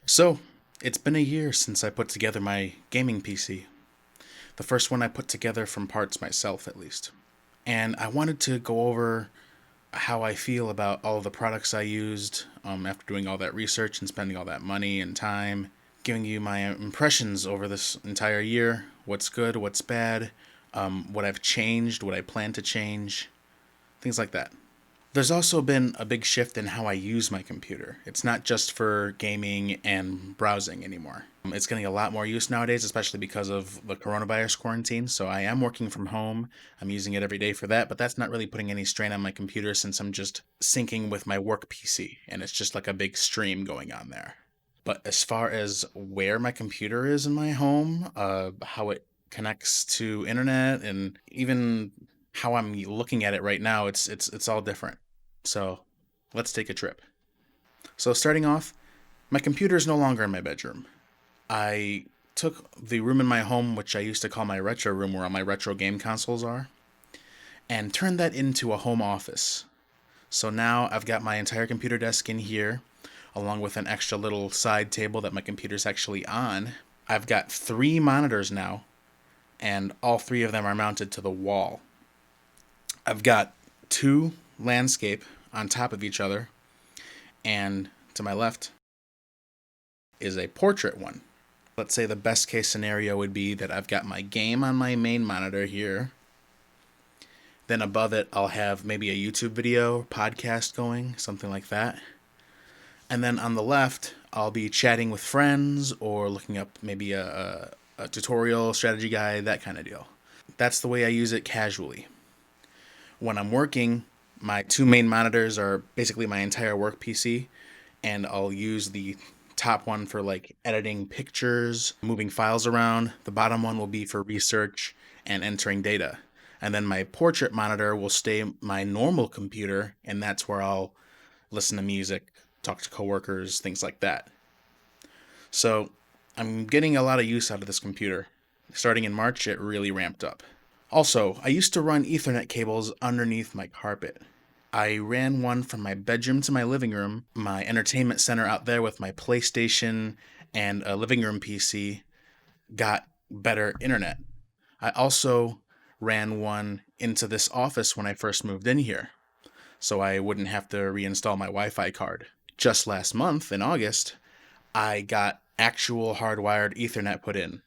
So, it's been a year since I put together my gaming PC. The first one I put together from parts myself, at least. And I wanted to go over how I feel about all of the products I used after doing all that research and spending all that money and time, giving you my impressions over this entire year, what's good, what's bad, what I've changed, what I plan to change, things like that. There's also been a big shift in how I use my computer. It's not just for gaming and browsing anymore. It's getting a lot more use nowadays, especially because of the coronavirus quarantine. So I am working from home. I'm using it every day for that, but that's not really putting any strain on my computer since I'm just syncing with my work PC and it's just like a big stream going on there. But as far as where my computer is in my home, how it connects to internet, and even how I'm looking at it right now, it's all different. So let's take a trip. So starting off, my computer is no longer in my bedroom. I took the room in my home, which I used to call my retro room, where all my retro game consoles are, and turned that into a home office. So now I've got my entire computer desk in here, along with an extra little side table that my computer's actually on. I've got three monitors now, and all three of them are mounted to the wall. I've got two landscape on top of each other, and to my left is a portrait one. Let's say the best case scenario would be that I've got my game on my main monitor here. Then above it, I'll have maybe a YouTube video, podcast going, something like that. And then on the left, I'll be chatting with friends or looking up maybe a tutorial, strategy guide, that kind of deal. That's the way I use it casually. When I'm working, my two main monitors are basically my entire work PC, and I'll use the top one for like editing pictures, moving files around. The bottom one will be for research and entering data. And then my portrait monitor will stay my normal computer, and that's where I'll listen to music, talk to coworkers, things like that. So I'm getting a lot of use out of this computer. Starting in March, it really ramped up. Also, I used to run Ethernet cables underneath my carpet. I ran one from my bedroom to my living room, my entertainment center out there with my PlayStation and a living room PC got better internet. I also ran one into this office when I first moved in here, so I wouldn't have to reinstall my Wi-Fi card. Just last month, in August, I got actual hardwired Ethernet put in.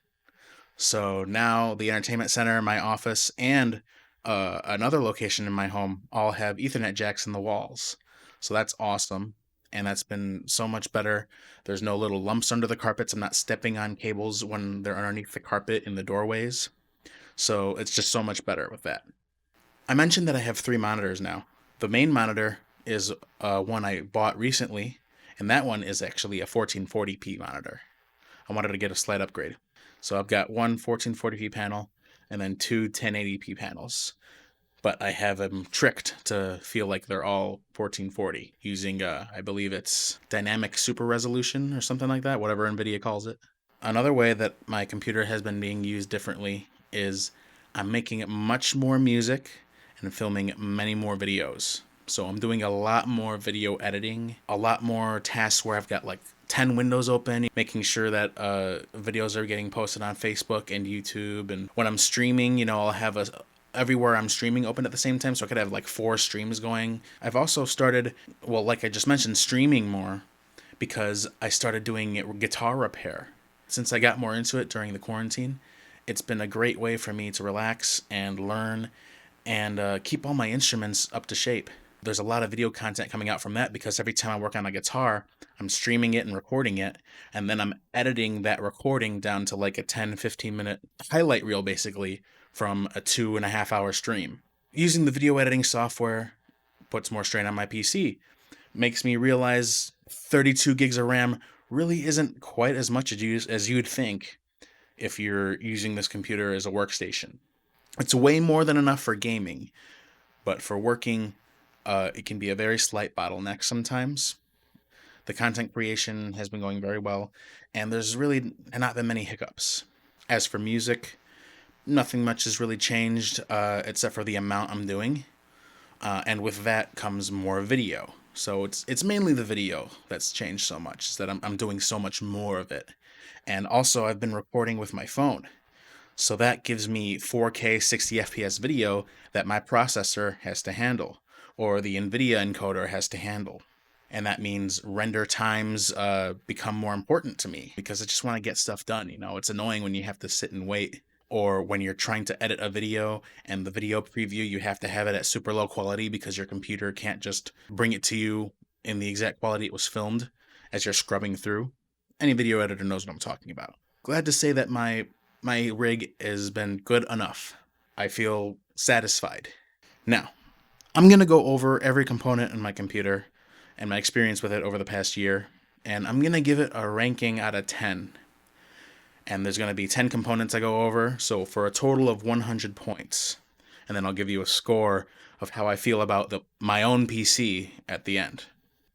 So now the entertainment center, my office, and another location in my home all have Ethernet jacks in the walls. So that's awesome. And that's been so much better. There's no little lumps under the carpets. I'm not stepping on cables when they're underneath the carpet in the doorways. So it's just so much better with that. I mentioned that I have three monitors now. The main monitor is one I bought recently, and that one is actually a 1440p monitor. I wanted to get a slight upgrade. So I've got one 1440p panel and then two 1080p panels. But I have them tricked to feel like they're all 1440 using, I believe it's dynamic super resolution or something like that, whatever NVIDIA calls it. Another way that my computer has been being used differently is I'm making much more music and filming many more videos. So I'm doing a lot more video editing, a lot more tasks where I've got like 10 windows open, making sure that videos are getting posted on Facebook and YouTube. And when I'm streaming, I'll have everywhere I'm streaming open at the same time, so I could have like 4 streams going. I've also started, well, like I just mentioned, streaming more because I started doing guitar repair. Since I got more into it during the quarantine, it's been a great way for me to relax and learn and keep all my instruments up to shape. There's a lot of video content coming out from that because every time I work on a guitar, I'm streaming it and recording it, and then I'm editing that recording down to like a 10-15 minute highlight reel basically from a 2.5 hour stream. Using the video editing software puts more strain on my PC, makes me realize 32 gigs of RAM really isn't quite as much as you'd think if you're using this computer as a workstation. It's way more than enough for gaming, but for working, it can be a very slight bottleneck sometimes. The content creation has been going very well, and there's really not been many hiccups. As for music, nothing much has really changed except for the amount I'm doing, and with that comes more video. So it's mainly the video that's changed so much, is that I'm doing so much more of it. And also I've been recording with my phone. So that gives me 4K 60 FPS video that my processor has to handle, or the NVIDIA encoder has to handle. And that means render times become more important to me because I just want to get stuff done. You know, it's annoying when you have to sit and wait, or when you're trying to edit a video and the video preview, you have to have it at super low quality because your computer can't just bring it to you in the exact quality it was filmed as you're scrubbing through. Any video editor knows what I'm talking about. Glad to say that my rig has been good enough. I feel satisfied. Now, I'm going to go over every component in my computer and my experience with it over the past year, and I'm going to give it a ranking out of 10. And there's going to be 10 components I go over, so for a total of 100 points. And then I'll give you a score of how I feel about my own PC at the end.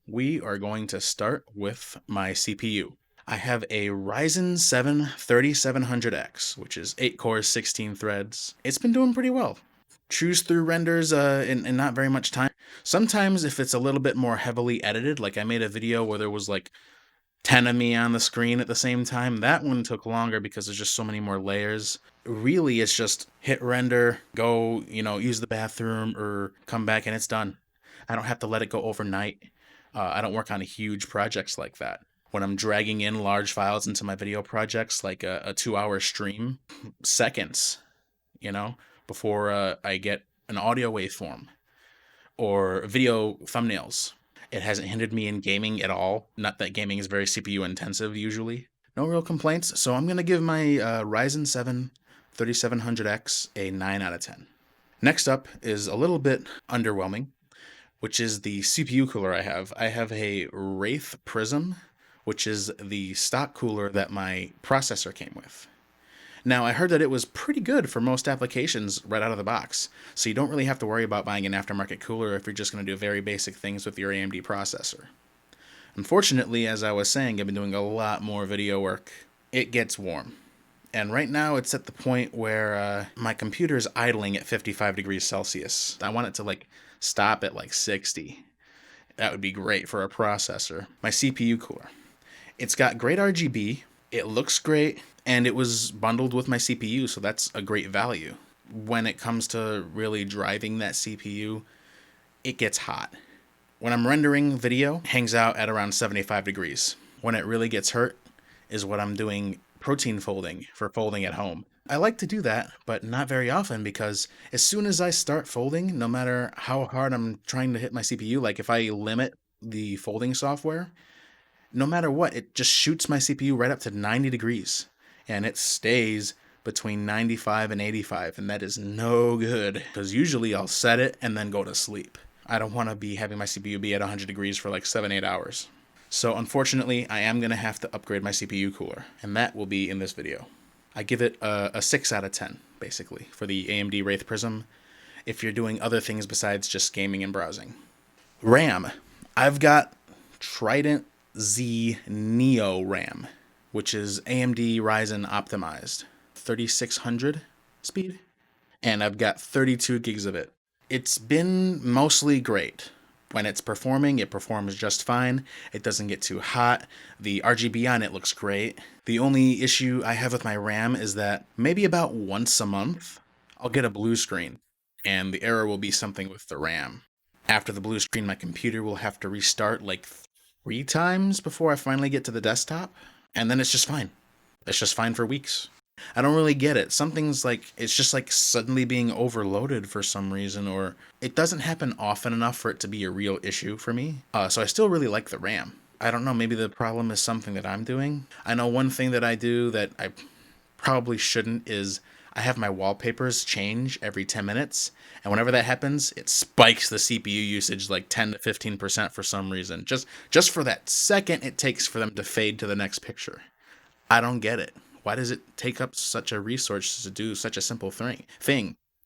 We are going to start with my CPU. I have a Ryzen 7 3700X, which is 8 cores, 16 threads. It's been doing pretty well. Choose through renders in not very much time. Sometimes if it's a little bit more heavily edited, like I made a video where there was like 10 of me on the screen at the same time, that one took longer because there's just so many more layers. Really, it's just hit render, go, use the bathroom or come back and it's done. I don't have to let it go overnight. I don't work on huge projects like that. When I'm dragging in large files into my video projects, like a 2-hour stream, seconds, you know, before I get an audio waveform or video thumbnails. It hasn't hindered me in gaming at all. Not that gaming is very CPU intensive usually. No real complaints, so I'm going to give my Ryzen 7 3700X a 9 out of 10. Next up is a little bit underwhelming, which is the CPU cooler I have. I have a Wraith Prism, which is the stock cooler that my processor came with. Now, I heard that it was pretty good for most applications right out of the box, so you don't really have to worry about buying an aftermarket cooler if you're just going to do very basic things with your AMD processor. Unfortunately, as I was saying, I've been doing a lot more video work. It gets warm. And right now it's at the point where my computer is idling at 55 degrees Celsius. I want it to stop at 60. That would be great for a processor. My CPU cooler. It's got great RGB, it looks great, and it was bundled with my CPU, so that's a great value. When it comes to really driving that CPU, it gets hot. When I'm rendering video, it hangs out at around 75 degrees. When it really gets hurt is what I'm doing protein folding for folding at home. I like to do that, but not very often because as soon as I start folding, no matter how hard I'm trying to hit my CPU, like if I limit the folding software, no matter what, it just shoots my CPU right up to 90 degrees. And it stays between 95 and 85, and that is no good because usually I'll set it and then go to sleep. I don't want to be having my CPU be at 100 degrees for 7-8 hours. So unfortunately, I am going to have to upgrade my CPU cooler, and that will be in this video. I give it a 6 out of 10, basically, for the AMD Wraith Prism, if you're doing other things besides just gaming and browsing. RAM. I've got Trident Z Neo RAM, which is AMD Ryzen optimized, 3600 speed, and I've got 32 gigs of it. It's been mostly great. When it's performing, it performs just fine. It doesn't get too hot. The RGB on it looks great. The only issue I have with my RAM is that maybe about once a month, I'll get a blue screen, and the error will be something with the RAM. After the blue screen, my computer will have to restart 3 times before I finally get to the desktop, and then it's just fine. It's just fine for weeks. I don't really get it. Something's it's just suddenly being overloaded for some reason, or it doesn't happen often enough for it to be a real issue for me. So I still really like the RAM. I don't know, maybe the problem is something that I'm doing. I know one thing that I do that I probably shouldn't is I have my wallpapers change every 10 minutes, and whenever that happens, it spikes the CPU usage 10 to 15% for some reason. Just for that second it takes for them to fade to the next picture. I don't get it. Why does it take up such a resource to do such a simple thing?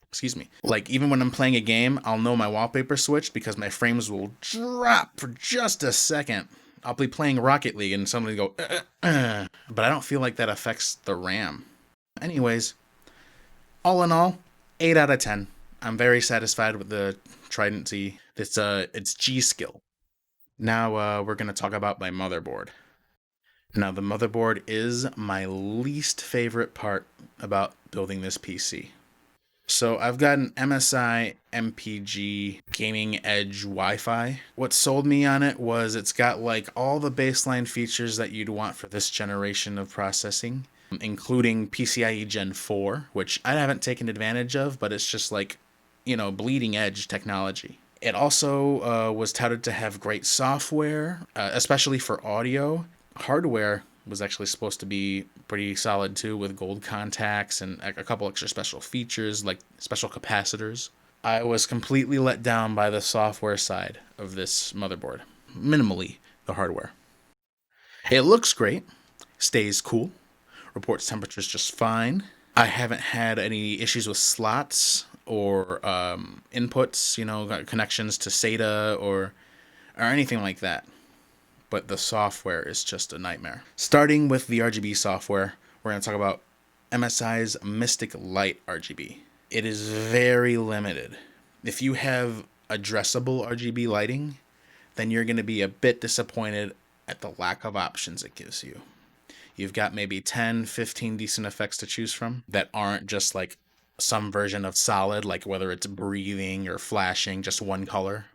Excuse me. Even when I'm playing a game, I'll know my wallpaper switched because my frames will drop for just a second. I'll be playing Rocket League and somebody go, but I don't feel like that affects the RAM. Anyways, all in all, 8 out of 10. I'm very satisfied with the Trident Z. It's g.skill. Now we're going to talk about my motherboard. Now, the motherboard is my least favorite part about building this PC. So I've got an MSI MPG Gaming Edge Wi-Fi. What sold me on it was it's got like all the baseline features that you'd want for this generation of processing, including PCIe Gen 4, which I haven't taken advantage of, but it's just like, bleeding edge technology. It also was touted to have great software, especially for audio. Hardware was actually supposed to be pretty solid too, with gold contacts and a couple extra special features like special capacitors. I was completely let down by the software side of this motherboard. Minimally, the hardware. It looks great, stays cool, reports temperatures just fine. I haven't had any issues with slots or inputs, connections to SATA or anything like that. But the software is just a nightmare. Starting with the RGB software, we're going to talk about MSI's Mystic Light RGB. It is very limited. If you have addressable RGB lighting, then you're going to be a bit disappointed at the lack of options it gives you. You've got maybe 10, 15 decent effects to choose from that aren't just like some version of solid, like whether it's breathing or flashing, just one color.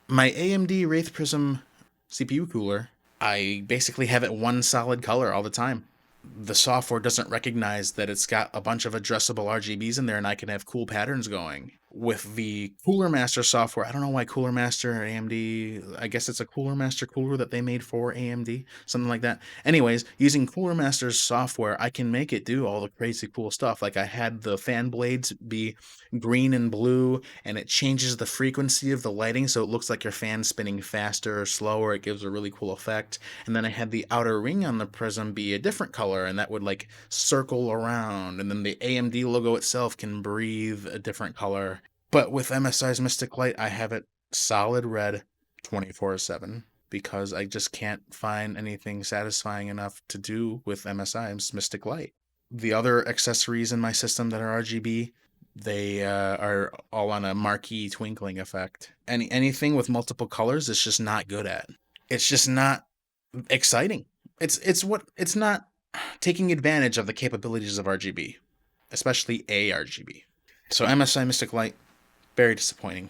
My AMD Wraith Prism CPU cooler, I basically have it one solid color all the time. The software doesn't recognize that it's got a bunch of addressable RGBs in there and I can have cool patterns going. With the Cooler Master software, I don't know why Cooler Master or AMD, I guess it's a Cooler Master cooler that they made for AMD, something like that. Anyways, using Cooler Master's software, I can make it do all the crazy cool stuff. Like I had the fan blades be green and blue, and it changes the frequency of the lighting so it looks like your fan's spinning faster or slower. It gives a really cool effect. And then I had the outer ring on the prism be a different color, and that would like circle around. And then the AMD logo itself can breathe a different color. But with MSI's Mystic Light, I have it solid red 24/7 because I just can't find anything satisfying enough to do with MSI's Mystic Light. The other accessories in my system that are RGB, they are all on a marquee twinkling effect. Anything with multiple colors, it's just not good at. It's just not exciting. It's not taking advantage of the capabilities of RGB, especially ARGB. So MSI Mystic Light, very disappointing.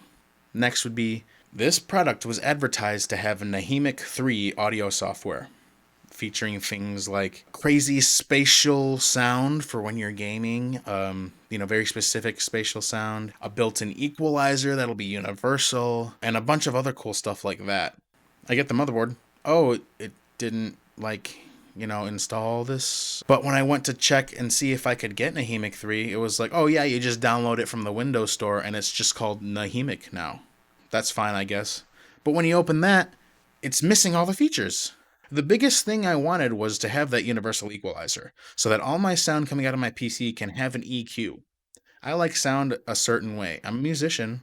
Next would be, this product was advertised to have Nahimic 3 audio software, featuring things like crazy spatial sound for when you're gaming, very specific spatial sound, a built-in equalizer that'll be universal, and a bunch of other cool stuff like that. I get the motherboard. Oh, it didn't install this. But when I went to check and see if I could get Nahimic 3, it was like, oh yeah, you just download it from the Windows Store and it's just called Nahimic now. That's fine, I guess. But when you open that, it's missing all the features. The biggest thing I wanted was to have that universal equalizer, so that all my sound coming out of my PC can have an EQ. I like sound a certain way. I'm a musician.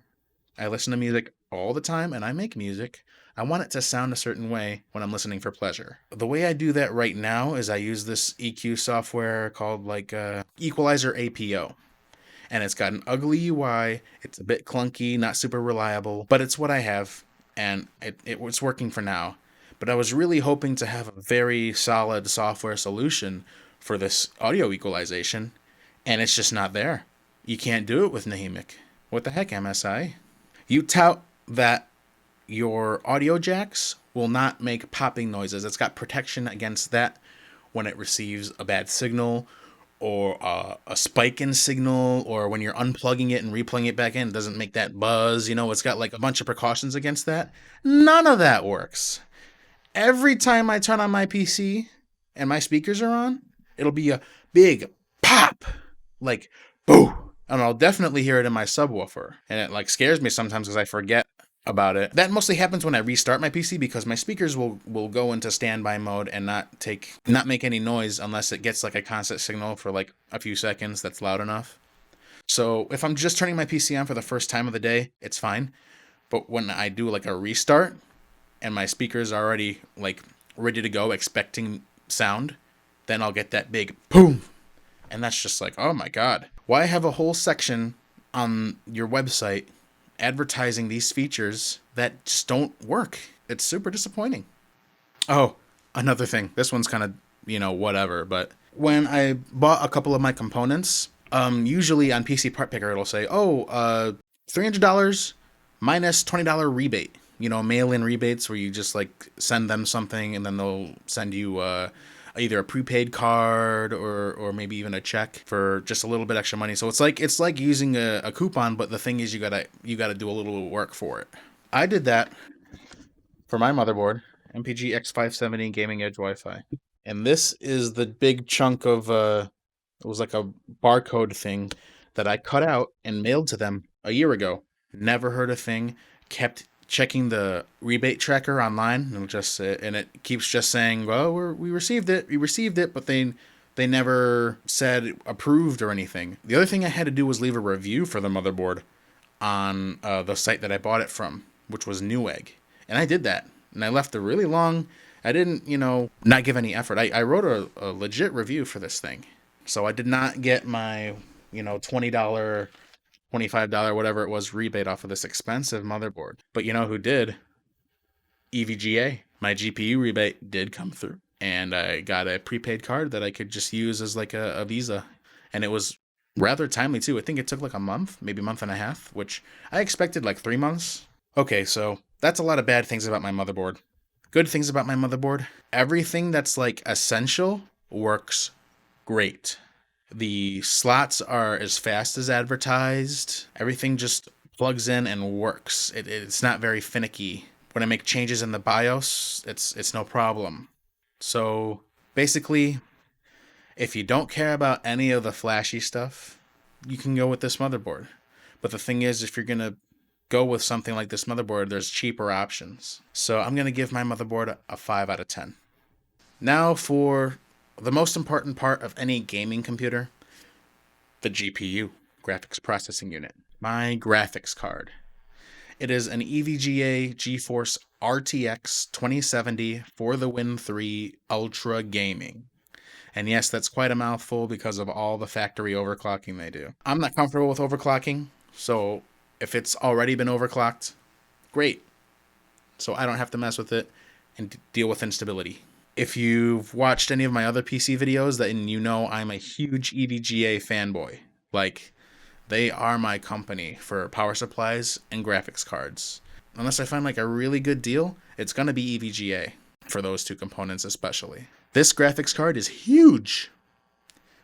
I listen to music all the time and I make music. I want it to sound a certain way when I'm listening for pleasure. The way I do that right now is I use this EQ software called Equalizer APO. And it's got an ugly UI, it's a bit clunky, not super reliable, but it's what I have, and it's working for now. But I was really hoping to have a very solid software solution for this audio equalization, and it's just not there. You can't do it with Nahimic. What the heck, MSI? You tout that your audio jacks will not make popping noises. It's got protection against that when it receives a bad signal or a spike in signal, or when you're unplugging it and replugging it back in, it doesn't make that buzz. It's got like a bunch of precautions against that. None of that works. Every time I turn on my PC and my speakers are on, it'll be a big pop, like boo. And I'll definitely hear it in my subwoofer. And it like scares me sometimes because I forget about it. That mostly happens when I restart my PC because my speakers will go into standby mode and not make any noise unless it gets like a constant signal for like a few seconds that's loud enough. So if I'm just turning my PC on for the first time of the day, it's fine. But when I do like a restart and my speakers are already like ready to go, expecting sound, then I'll get that big boom. And that's just like, oh my God. Why have a whole section on your website advertising these features that just don't work? It's super disappointing. Oh, another thing. This one's kind of, whatever, but when I bought a couple of my components, usually on PC Part Picker it'll say, "Oh, $300 minus $20 rebate." Mail-in rebates where you just like send them something and then they'll send you either a prepaid card or maybe even a check for just a little bit extra money. So it's like using a coupon, but the thing is you gotta do a little work for it. I did that for my motherboard, MPG X570 Gaming Edge Wi-Fi. And this is the big chunk of it was like a barcode thing that I cut out and mailed to them a year ago. Never heard a thing. Kept checking the rebate tracker online and it keeps just saying, "Well, we received it. We received it," but they never said approved or anything. The other thing I had to do was leave a review for the motherboard on the site that I bought it from, which was Newegg. And I did that. And I left a really long, I didn't, not give any effort. I wrote a legit review for this thing. So I did not get my, $20, $25, whatever it was, rebate off of this expensive motherboard. But you know who did? EVGA. My GPU rebate did come through. And I got a prepaid card that I could just use as like a Visa. And it was rather timely too. I think it took like a month, maybe a month and a half, which I expected like 3 months. Okay, so that's a lot of bad things about my motherboard. Good things about my motherboard. Everything that's like essential works great. The slots are as fast as advertised. Everything just plugs in and works. It's not very finicky. When I make changes in the BIOS, it's no problem. So basically, if you don't care about any of the flashy stuff, you can go with this motherboard. But the thing is, if you're going to go with something like this motherboard, there's cheaper options. So I'm going to give my motherboard a 5 out of 10. Now for the most important part of any gaming computer, the GPU, graphics processing unit. My graphics card. It is an EVGA GeForce RTX 2070 for the Win 3 Ultra Gaming. And yes, that's quite a mouthful because of all the factory overclocking they do. I'm not comfortable with overclocking, so if it's already been overclocked, great. So I don't have to mess with it and deal with instability. If you've watched any of my other PC videos, then you know I'm a huge EVGA fanboy. Like, they are my company for power supplies and graphics cards. Unless I find like a really good deal, it's gonna be EVGA for those two components especially. This graphics card is huge,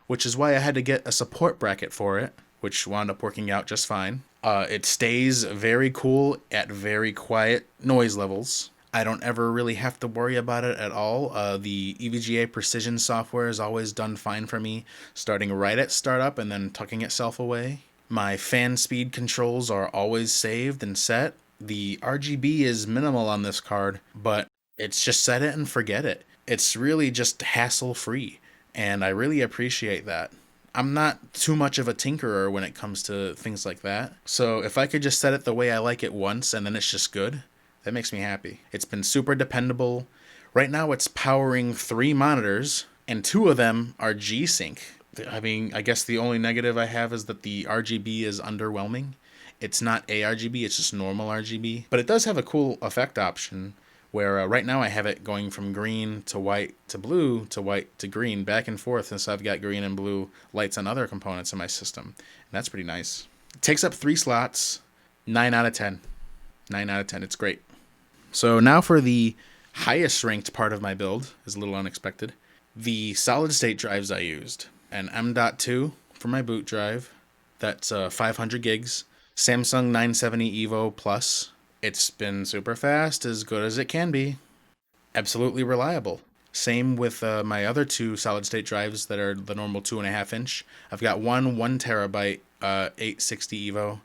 which is why I had to get a support bracket for it, which wound up working out just fine. It stays very cool at very quiet noise levels. I don't ever really have to worry about it at all. The EVGA Precision software is always done fine for me, starting right at startup and then tucking itself away. My fan speed controls are always saved and set. The RGB is minimal on this card, but it's just set it and forget it. It's really just hassle-free, and I really appreciate that. I'm not too much of a tinkerer when it comes to things like that. So if I could just set it the way I like it once and then it's just good, that makes me happy. It's been super dependable. Right now it's powering 3 monitors, and 2 of them are G-Sync. I mean, I guess the only negative I have is that the RGB is underwhelming. It's not ARGB, it's just normal RGB. But it does have a cool effect option where right now I have it going from green to white to blue to white to green, back and forth, since I've got green and blue lights on other components in my system. And that's pretty nice. It takes up 3 slots, 9 out of 10. 9 out of 10, it's great. So now for the highest ranked part of my build, is a little unexpected. The solid state drives I used. An M.2 for my boot drive. That's 500 gigs. Samsung 970 EVO Plus. It's been super fast, as good as it can be. Absolutely reliable. Same with my other 2 solid state drives that are the normal 2.5 inch. I've got one 1 terabyte 860 EVO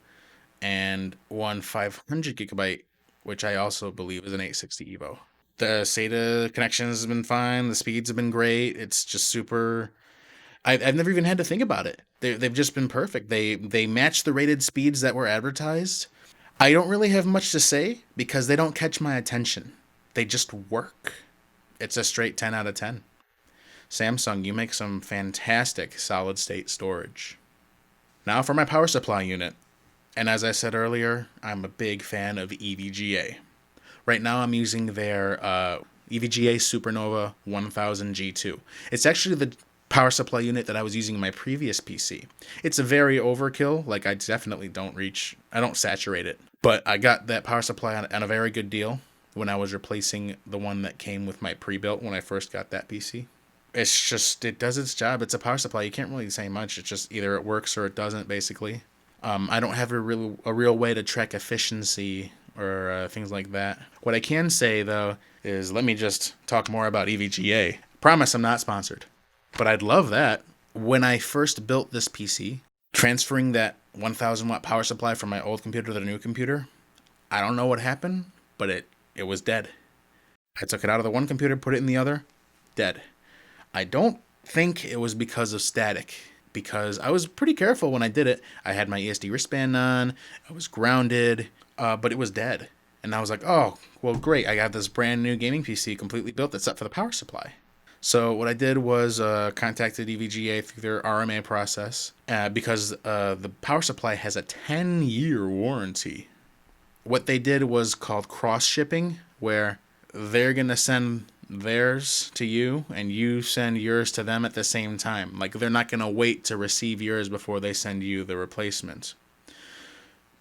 and one 500 gigabyte, which I also believe is an 860 EVO. The SATA connections have been fine. The speeds have been great. It's just super. I've never even had to think about it. They've just been perfect. They match the rated speeds that were advertised. I don't really have much to say because they don't catch my attention. They just work. It's a straight 10 out of 10. Samsung, you make some fantastic solid state storage. Now for my power supply unit. And as I said earlier, I'm a big fan of EVGA. Right now I'm using their EVGA Supernova 1000 G2. It's actually the power supply unit that I was using in my previous PC. It's a very overkill. Like, I definitely I don't saturate it. But I got that power supply on a very good deal when I was replacing the one that came with my pre-built when I first got that PC. It's just, it does its job. It's a power supply. You can't really say much. It's just either it works or it doesn't, basically. I don't have a real way to track efficiency or things like that. What I can say, though, is let me just talk more about EVGA. Promise I'm not sponsored, but I'd love that. When I first built this PC, transferring that 1000 watt power supply from my old computer to the new computer, I don't know what happened, but it was dead. I took it out of the one computer, put it in the other, dead. I don't think it was because of static, because I was pretty careful when I did it. I had my ESD wristband on, I was grounded, but it was dead. And I was like, oh, well, great. I got this brand new gaming PC completely built except for the power supply. So what I did was contacted EVGA through their RMA process because the power supply has a 10-year warranty. What they did was called cross-shipping, where they're going to send theirs to you and you send yours to them at the same time. Like, they're not going to wait to receive yours before they send you the replacement.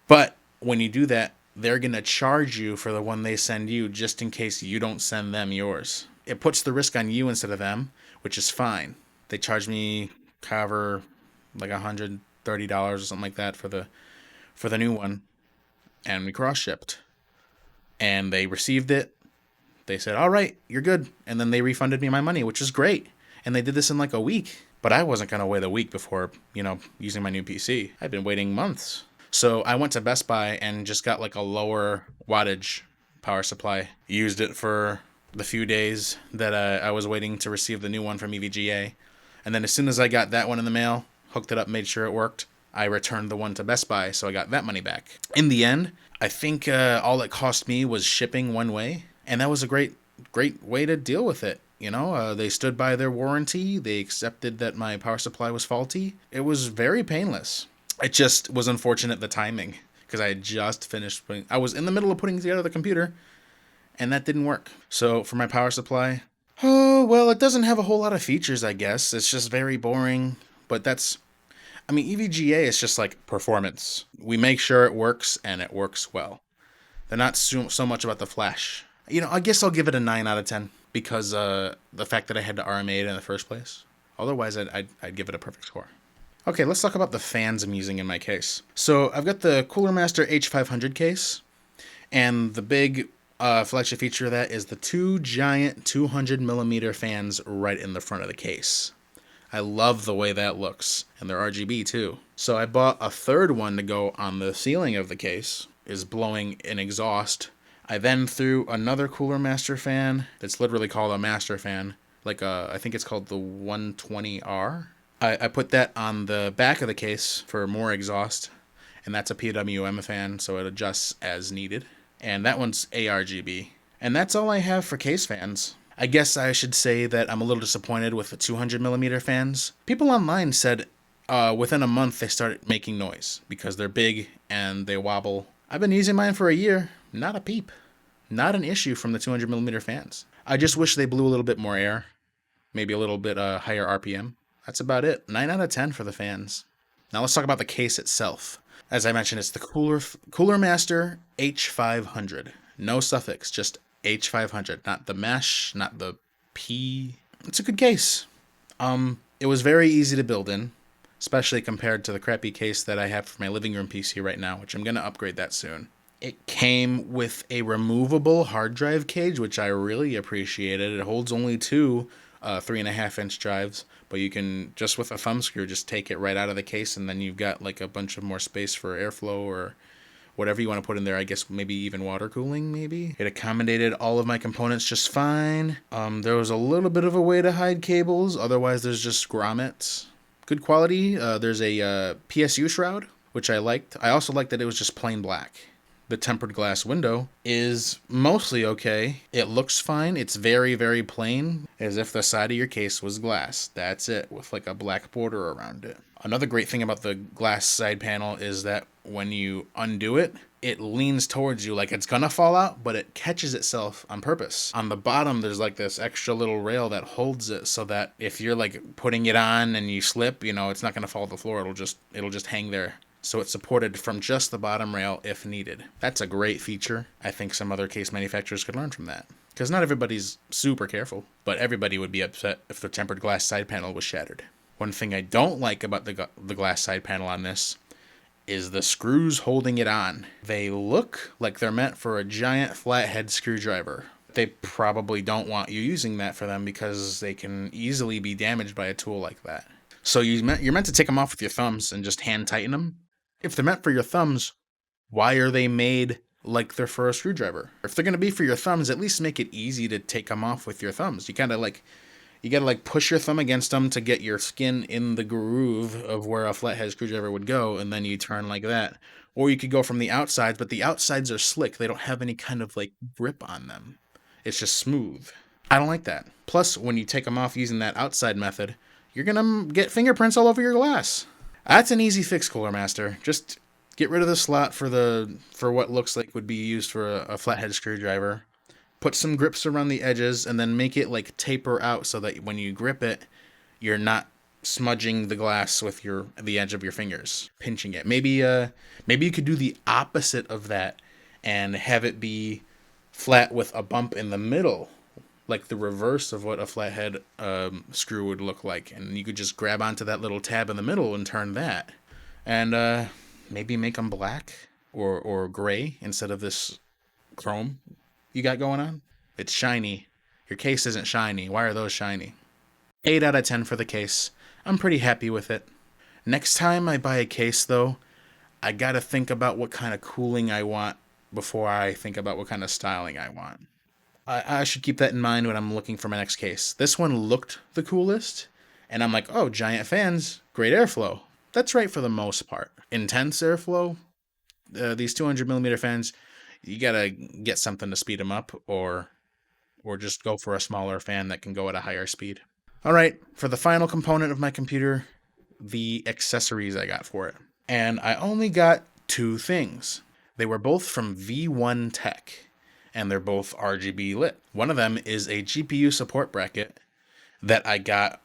But when you do that, they're going to charge you for the one they send you just in case you don't send them yours. It puts the risk on you instead of them, which is fine. They charged me cover like $130 or something like that for the new one, and we cross-shipped. And they received it. They said, all right, you're good. And then they refunded me my money, which is great. And they did this in like a week. But I wasn't going to wait a week before, using my new PC. I'd been waiting months. So I went to Best Buy and just got like a lower wattage power supply. Used it for the few days that I was waiting to receive the new one from EVGA. And then as soon as I got that one in the mail, hooked it up, made sure it worked, I returned the one to Best Buy, so I got that money back. In the end, I think all it cost me was shipping one way. And that was a great way to deal with it. They stood by their warranty. They accepted that my power supply was faulty. It was very painless. It just was unfortunate the timing, because I had just finished I was in the middle of putting together the computer, and that didn't work. So for my power supply, it doesn't have a whole lot of features, I guess. It's just very boring. But EVGA is just like performance. We make sure it works, and it works well. They're not so much about the flash. I guess I'll give it a 9 out of 10 because the fact that I had to RMA it in the first place. Otherwise, I'd give it a perfect score. Okay, let's talk about the fans I'm using in my case. So I've got the Cooler Master H500 case, and the big flagship feature of that is the two giant 200mm fans right in the front of the case. I love the way that looks, and they're RGB too. So I bought a third one to go on the ceiling of the case, is blowing an exhaust. I then threw another Cooler Master fan that's literally called a Master fan. I think it's called the 120R. I put that on the back of the case for more exhaust, and that's a PWM fan, so it adjusts as needed. And that one's ARGB. And that's all I have for case fans. I guess I should say that I'm a little disappointed with the 200mm fans. People online said within a month they started making noise because they're big and they wobble. I've been using mine for a year. Not a peep. Not an issue from the 200mm fans. I just wish they blew a little bit more air. Maybe a little bit higher RPM. That's about it. 9 out of 10 for the fans. Now let's talk about the case itself. As I mentioned, it's the Cooler Master H500. No suffix, just H500. Not the mesh, not the P. It's a good case. It was very easy to build in, especially compared to the crappy case that I have for my living room PC right now, which I'm going to upgrade that soon. It came with a removable hard drive cage, which I really appreciated. It holds only two 3.5-inch drives, but you can, just with a thumb screw, just take it right out of the case, and then you've got like a bunch of more space for airflow or whatever you want to put in there. I guess maybe even water cooling, maybe. It accommodated all of my components just fine. There was a little bit of a way to hide cables. Otherwise, there's just grommets. Good quality. There's a PSU shroud, which I liked. I also liked that it was just plain black. The tempered glass window is mostly okay. It looks fine. It's very, very plain, as if the side of your case was glass. That's it, with like a black border around it. Another great thing about the glass side panel is that when you undo it, it leans towards you like it's gonna fall out, but it catches itself on purpose. On the bottom, there's like this extra little rail that holds it so that if you're like putting it on and you slip, you know, it's not gonna fall to the floor. It'll just hang there. So it's supported from just the bottom rail if needed. That's a great feature. I think some other case manufacturers could learn from that. Because not everybody's super careful, but everybody would be upset if the tempered glass side panel was shattered. One thing I don't like about the glass side panel on this is the screws holding it on. They look like they're meant for a giant flathead screwdriver. They probably don't want you using that for them because they can easily be damaged by a tool like that. So you're meant to take them off with your thumbs and just hand tighten them. If they're meant for your thumbs, why are they made like they're for a screwdriver? If they're going to be for your thumbs, at least make it easy to take them off with your thumbs. You gotta like push your thumb against them to get your skin in the groove of where a flathead screwdriver would go, and then you turn like that. Or you could go from the outsides, but the outsides are slick. They don't have any kind of like grip on them. It's just smooth. I don't like that. Plus, when you take them off using that outside method, you're gonna get fingerprints all over your glass. That's an easy fix, Cooler Master. Just get rid of the slot for what looks like would be used for a flathead screwdriver. Put some grips around the edges and then make it like taper out so that when you grip it, you're not smudging the glass with the edge of your fingers, pinching it. Maybe you could do the opposite of that and have it be flat with a bump in the middle, like the reverse of what a flathead screw would look like, and you could just grab onto that little tab in the middle and turn that, and maybe make them black or gray instead of this chrome you got going on. It's shiny. Your case isn't shiny. Why are those shiny? 8 out of 10 for the case. I'm pretty happy with it. Next time I buy a case, though, I gotta think about what kind of cooling I want before I think about what kind of styling I want. I should keep that in mind when I'm looking for my next case. This one looked the coolest, and I'm like, oh, giant fans, great airflow. That's right for the most part. Intense airflow, these 200 millimeter fans, you gotta get something to speed them up, or just go for a smaller fan that can go at a higher speed. All right, for the final component of my computer, the accessories I got for it. And I only got 2 things. They were both from V1 Tech, and they're both RGB lit. One of them is a GPU support bracket that I got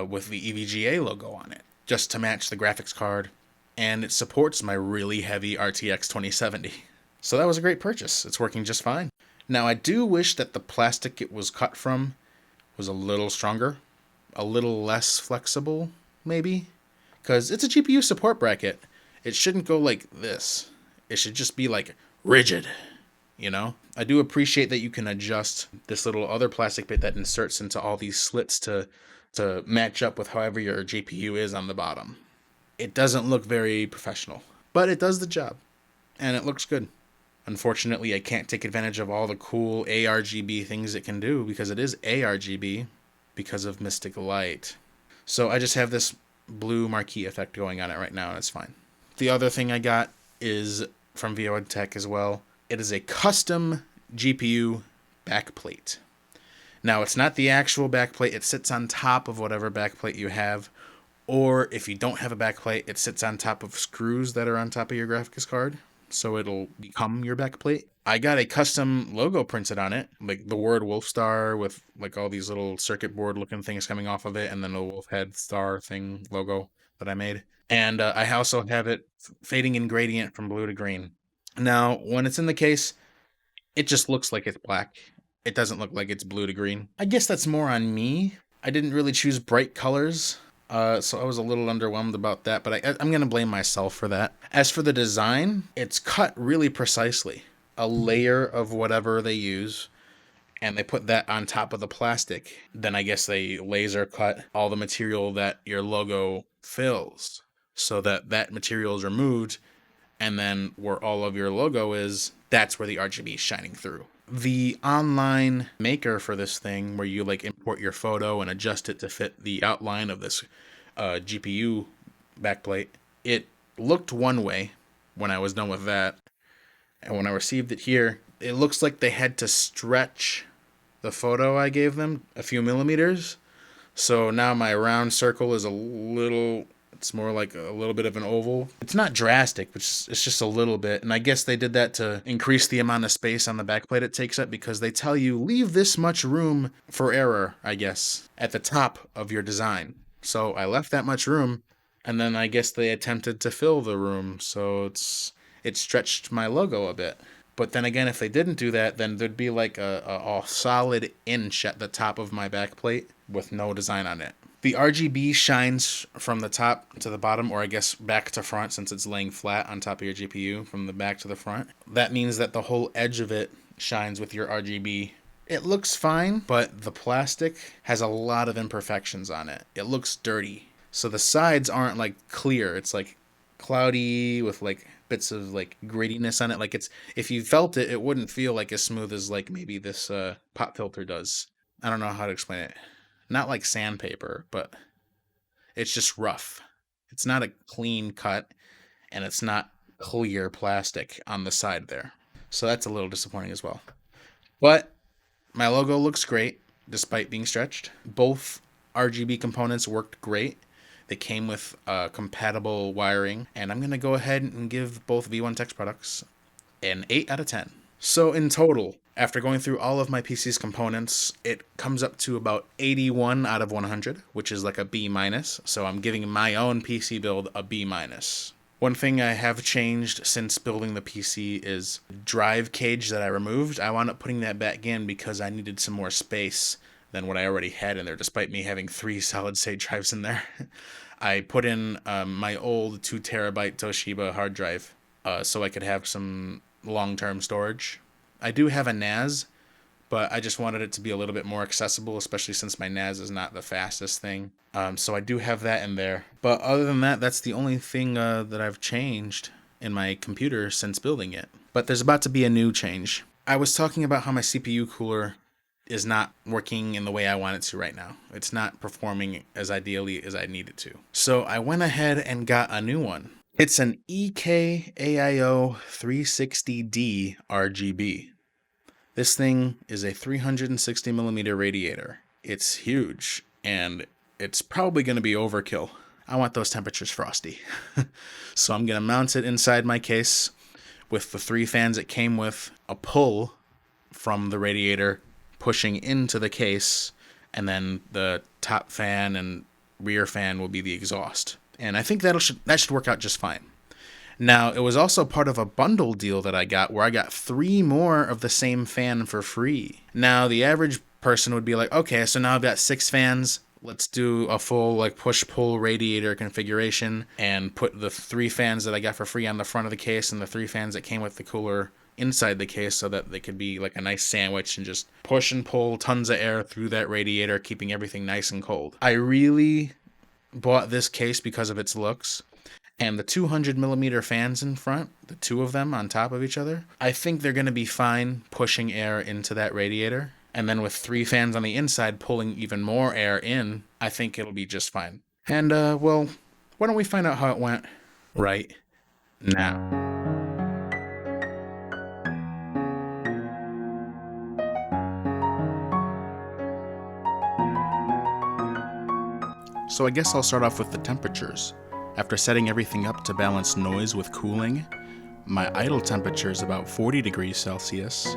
with the EVGA logo on it, just to match the graphics card, and it supports my really heavy RTX 2070. So that was a great purchase. It's working just fine. Now, I do wish that the plastic it was cut from was a little stronger, a little less flexible, maybe, because it's a GPU support bracket. It shouldn't go like this. It should just be like rigid, you know? I do appreciate that you can adjust this little other plastic bit that inserts into all these slits to match up with however your GPU is on the bottom. It doesn't look very professional, but it does the job, and it looks good. Unfortunately, I can't take advantage of all the cool ARGB things it can do because it is ARGB because of Mystic Light. So I just have this blue marquee effect going on it right now, and it's fine. The other thing I got is from V1 Tech as well. It is a custom GPU backplate. Now, it's not the actual backplate. It sits on top of whatever backplate you have. Or if you don't have a backplate, it sits on top of screws that are on top of your graphics card. So it'll become your backplate. I got a custom logo printed on it, like the word Wolfstar with like all these little circuit board looking things coming off of it, and then a wolf head star thing logo that I made. And I also have it fading in gradient from blue to green. Now, when it's in the case, it just looks like it's black. It doesn't look like it's blue to green. I guess that's more on me. I didn't really choose bright colors. So I was a little underwhelmed about that, but I'm going to blame myself for that. As for the design, it's cut really precisely. A layer of whatever they use, and they put that on top of the plastic. Then I guess they laser cut all the material that your logo fills so that that material is removed, and then where all of your logo is, that's where the RGB is shining through. The online maker for this thing, where you like import your photo and adjust it to fit the outline of this GPU backplate, it looked one way when I was done with that. And when I received it here, it looks like they had to stretch the photo I gave them a few millimeters. So now my round circle is a little It's more like a little bit of an oval. It's not drastic, but it's just a little bit. And I guess they did that to increase the amount of space on the backplate it takes up, because they tell you leave this much room for error, I guess, at the top of your design. So I left that much room, and then I guess they attempted to fill the room, so it stretched my logo a bit. But then again, if they didn't do that, then there'd be like a solid inch at the top of my backplate with no design on it. The RGB shines from the top to the bottom, or I guess back to front, since it's laying flat on top of your GPU from the back to the front. That means that the whole edge of it shines with your RGB. It looks fine, but the plastic has a lot of imperfections on it. It looks dirty. So the sides aren't like clear. It's like cloudy with like bits of like grittiness on it. Like it's, if you felt it, it wouldn't feel like as smooth as like maybe this pop filter does. I don't know how to explain it. Not like sandpaper, but it's just rough. It's not a clean cut, and it's not clear plastic on the side there. So that's a little disappointing as well. But my logo looks great despite being stretched. Both RGB components worked great. They came with compatible wiring, and I'm going to go ahead and give both V1 Text products an 8 out of 10. So in total, after going through all of my PC's components, it comes up to about 81 out of 100, which is like a B-. So I'm giving my own PC build a B-. One thing I have changed since building the PC is drive cage that I removed. I wound up putting that back in because I needed some more space than what I already had in there, despite me having 3 solid-state drives in there. I put in my old 2 terabyte Toshiba hard drive so I could have some long-term storage. I do have a NAS, but I just wanted it to be a little bit more accessible, especially since my NAS is not the fastest thing. So I do have that in there. But other than that, that's the only thing that I've changed in my computer since building it. But there's about to be a new change. I was talking about how my CPU cooler is not working in the way I want it to right now. It's not performing as ideally as I need it to. So I went ahead and got a new one. It's an EKAIO 360D RGB. This thing is a 360mm radiator. It's huge, and it's probably going to be overkill. I want those temperatures frosty. So I'm going to mount it inside my case with the 3 fans it came with, a pull from the radiator pushing into the case, and then the top fan and rear fan will be the exhaust. And I think that should work out just fine. Now, it was also part of a bundle deal that I got where I got 3 more of the same fan for free. Now, the average person would be like, okay, so now I've got 6 fans. Let's do a full like push-pull radiator configuration and put the 3 fans that I got for free on the front of the case and the 3 fans that came with the cooler inside the case so that they could be like a nice sandwich and just push and pull tons of air through that radiator, keeping everything nice and cold. I really bought this case because of its looks, and the 200mm fans in front, the 2 of them on top of each other, I think they're going to be fine pushing air into that radiator. And then with 3 fans on the inside pulling even more air in, I think it'll be just fine. And, well, why don't we find out how it went right now? So I guess I'll start off with the temperatures. After setting everything up to balance noise with cooling, my idle temperature is about 40 degrees Celsius.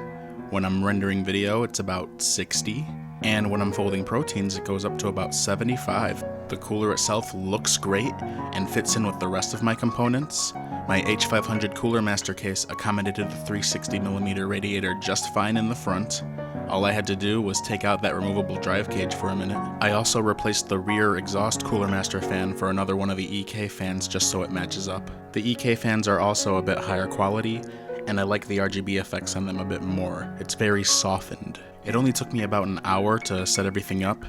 When I'm rendering video, it's about 60. And when I'm folding proteins, it goes up to about 75. The cooler itself looks great and fits in with the rest of my components. My H500 Cooler Master case accommodated the 360mm radiator just fine in the front. All I had to do was take out that removable drive cage for a minute. I also replaced the rear exhaust Cooler Master fan for another one of the EK fans just so it matches up. The EK fans are also a bit higher quality, and I like the RGB effects on them a bit more. It's very softened. It only took me about an hour to set everything up,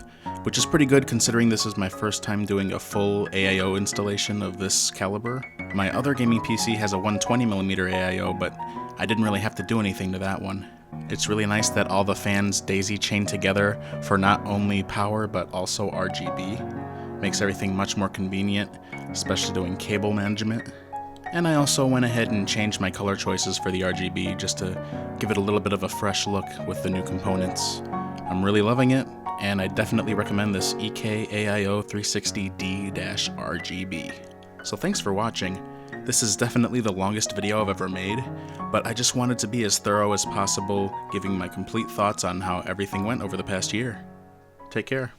which is pretty good considering this is my first time doing a full AIO installation of this caliber. My other gaming PC has a 120mm AIO, but I didn't really have to do anything to that one. It's really nice that all the fans daisy chain together for not only power but also RGB. Makes everything much more convenient, especially doing cable management. And I also went ahead and changed my color choices for the RGB just to give it a little bit of a fresh look with the new components. I'm really loving it, and I definitely recommend this EKAIO 360D-RGB. So thanks for watching. This is definitely the longest video I've ever made, but I just wanted to be as thorough as possible, giving my complete thoughts on how everything went over the past year. Take care.